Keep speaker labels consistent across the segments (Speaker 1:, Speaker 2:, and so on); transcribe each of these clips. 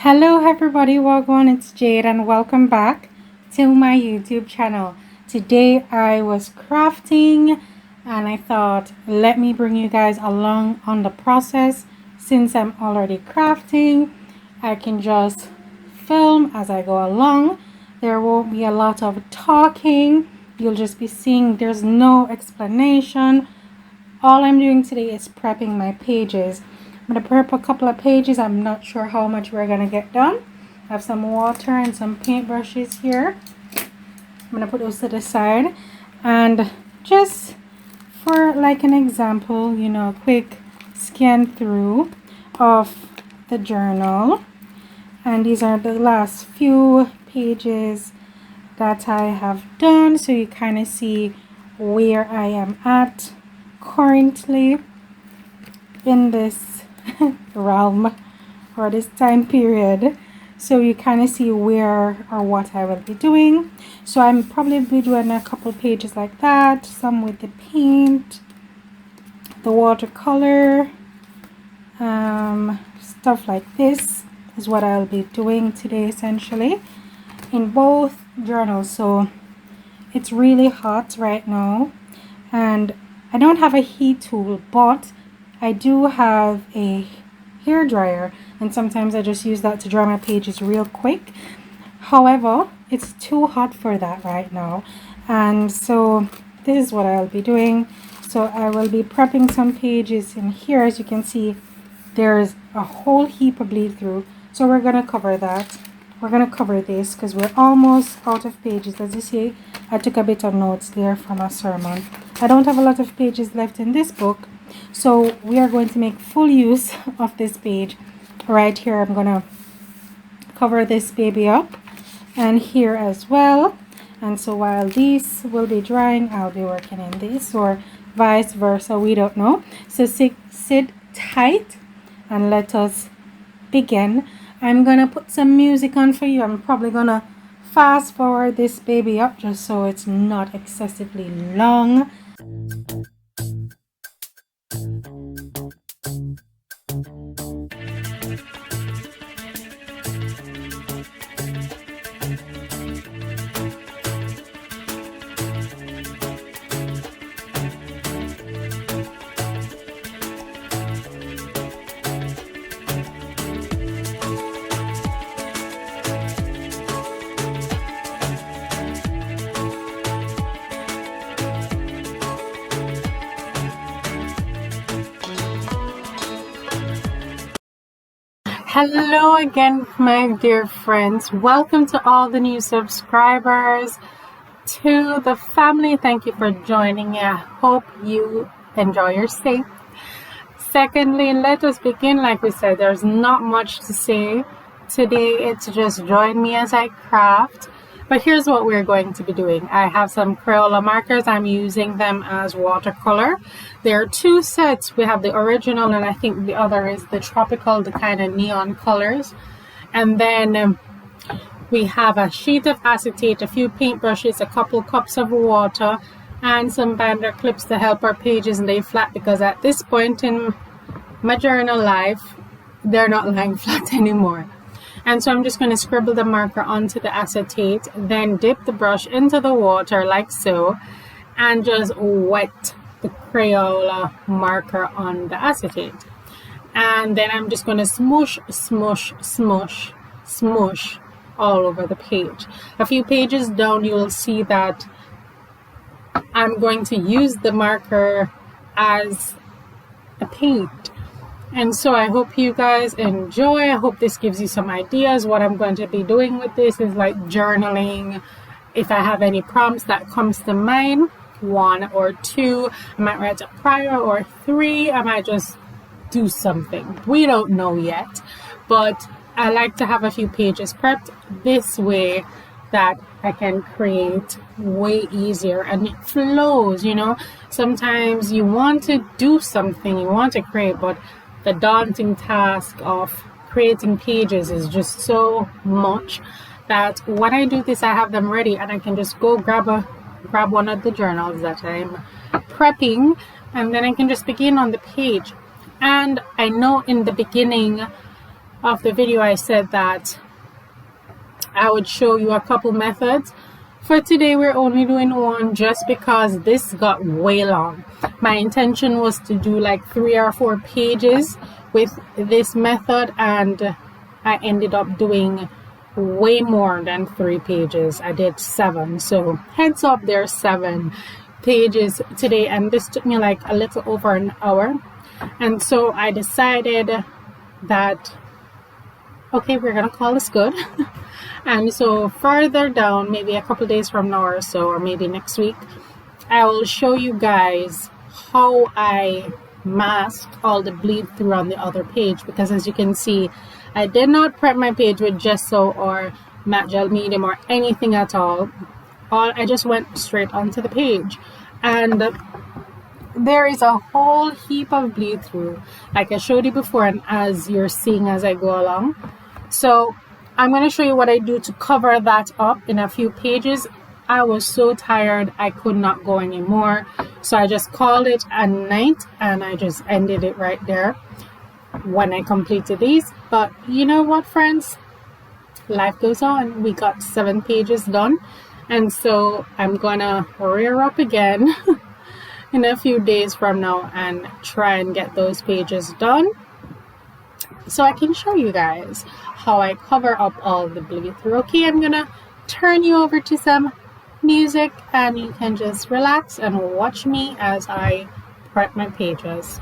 Speaker 1: Hello everybody, welcome. It's Jade and welcome back to my YouTube channel. Today I was crafting and I thought let me bring you guys along on the process. Since I'm already crafting, I can just film as I go along. There won't be a lot of talking. You'll just be seeing there's no explanation. All I'm doing today is prepping my pages. I'm going to prep a couple of pages. I'm not sure how much we're going to get done. I have some water and some paintbrushes here. I'm going to put those to the side. And just for like an example, a quick scan through of the journal. And these are the last few pages that I have done. So you kind of see where I am at currently in this realm or this time period, so you kind of see where or what I will be doing. So I'm probably be doing a couple pages like that, some with the paint, the watercolor, stuff like this is what I'll be doing today essentially in both journals. So it's really hot right now and I don't have a heat tool, but I do have a hair dryer, and sometimes I just use that to dry my pages real quick. However, it's too hot for that right now, and so this is what I'll be doing. So I will be prepping some pages in here. As you can see, there's a whole heap of bleed through, so we're gonna cover that. We're gonna cover this because we're almost out of pages. As you see, I took a bit of notes there from a sermon. I don't have a lot of pages left in this book, so we are going to make full use of this page. Right here, I'm gonna cover this baby up, and here as well. And so while these will be drying, I'll be working in this, or vice versa, we don't know. So sit tight and let us begin. I'm gonna put some music on for you. I'm probably gonna fast forward this baby up just so it's not excessively long. Hello again, my dear friends. Welcome to all the new subscribers, to the family. Thank you for joining me. I hope you enjoy your stay. Secondly, let us begin. Like we said, there's not much to say today. It's just join me as I craft. But here's what we're going to be doing. I have some Crayola markers. I'm using them as watercolor. There are two sets. We have the original, and I think the other is the tropical, the kind of neon colors. And then we have a sheet of acetate, a few paintbrushes, a couple cups of water, and some binder clips to help our pages lay flat, because at this point in my journal life, they're not lying flat anymore. And so I'm just going to scribble the marker onto the acetate, then dip the brush into the water like so, and just wet the Crayola marker on the acetate. And then I'm just going to smoosh, smoosh, smoosh, smoosh all over the page. A few pages down, you will see that I'm going to use the marker as a paint. And so I hope you guys enjoy. I hope this gives you some ideas. What I'm going to be doing with this is like journaling. If I have any prompts that comes to mind, 1 or 2, I might write a prayer, or 3, I might just do something. We don't know yet, but I like to have a few pages prepped this way that I can create way easier, and it flows. Sometimes you want to do something, you want to create, but the daunting task of creating pages is just so much that when I do this, I have them ready and I can just go grab one of the journals that I'm prepping, and then I can just begin on the page. And I know in the beginning of the video, I said that I would show you a couple methods. For today, we're only doing one just because this got way long. My intention was to do like 3 or 4 pages with this method, and I ended up doing way more than 3 pages. I did 7. So heads up, there's 7 pages today, and this took me like a little over an hour. And so I decided that, okay, we're gonna call this good. And so further down, maybe a couple days from now or so, or maybe next week, I will show you guys how I mask all the bleed through on the other page, because as you can see, I did not prep my page with gesso or matte gel medium or anything at all. I just went straight onto the page, and there is a whole heap of bleed through, like I showed you before, and as you're seeing as I go along. So I'm going to show you what I do to cover that up in a few pages. I was so tired, I could not go anymore. So I just called it a night, and I just ended it right there when I completed these. But you know what, friends? Life goes on. We got 7 pages done. And so I'm going to rear up again in a few days from now and try and get those pages done, so I can show you guys how I cover up all the bleed through. Okay, I'm gonna turn you over to some music, and you can just relax and watch me as I prep my pages.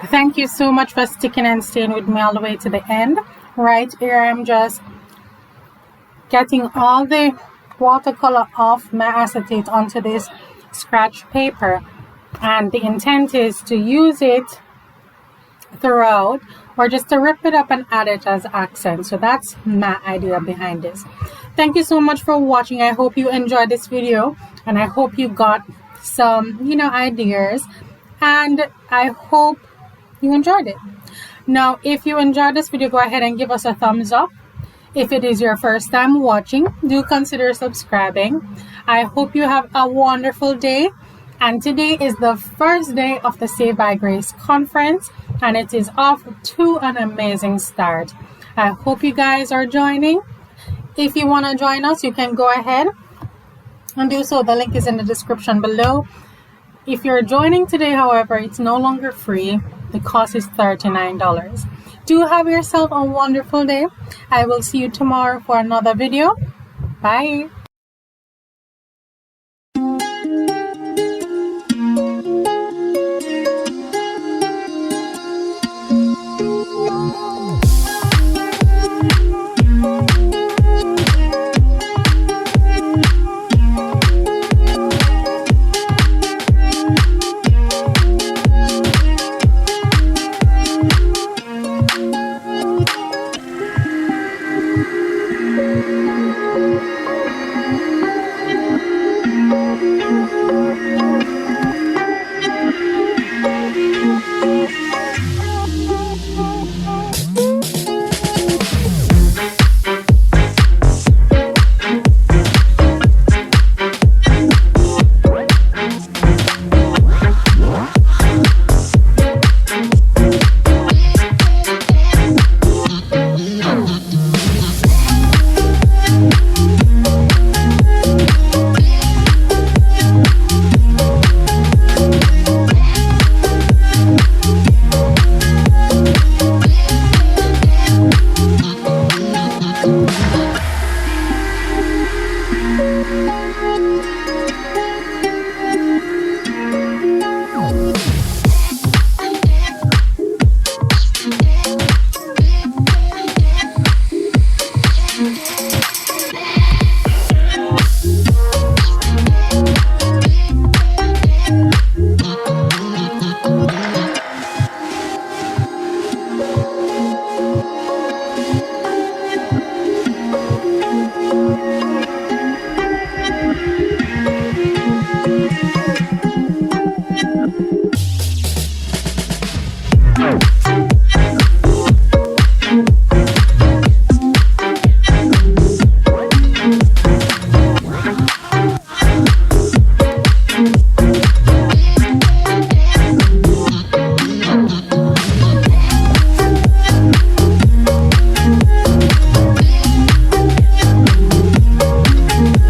Speaker 1: Thank you so much for sticking and staying with me all the way to the end. Right here, I'm just getting all the watercolor off my acetate onto this scratch paper, and the intent is to use it throughout, or just to rip it up and add it as accent. So that's my idea behind this. Thank you so much for watching. I hope you enjoyed this video, and I hope you got some ideas, and I hope you enjoyed it. Now, if you enjoyed this video, go ahead and give us a thumbs up. If it is your first time watching, do consider subscribing. I hope you have a wonderful day. And today is the first day of the Saved by Grace conference, and it is off to an amazing start. I hope you guys are joining. If you want to join us, you can go ahead and do so. The link is in the description below. If you're joining today, however, it's no longer free. The cost is $39. Do have yourself a wonderful day. I will see you tomorrow for another video. Bye.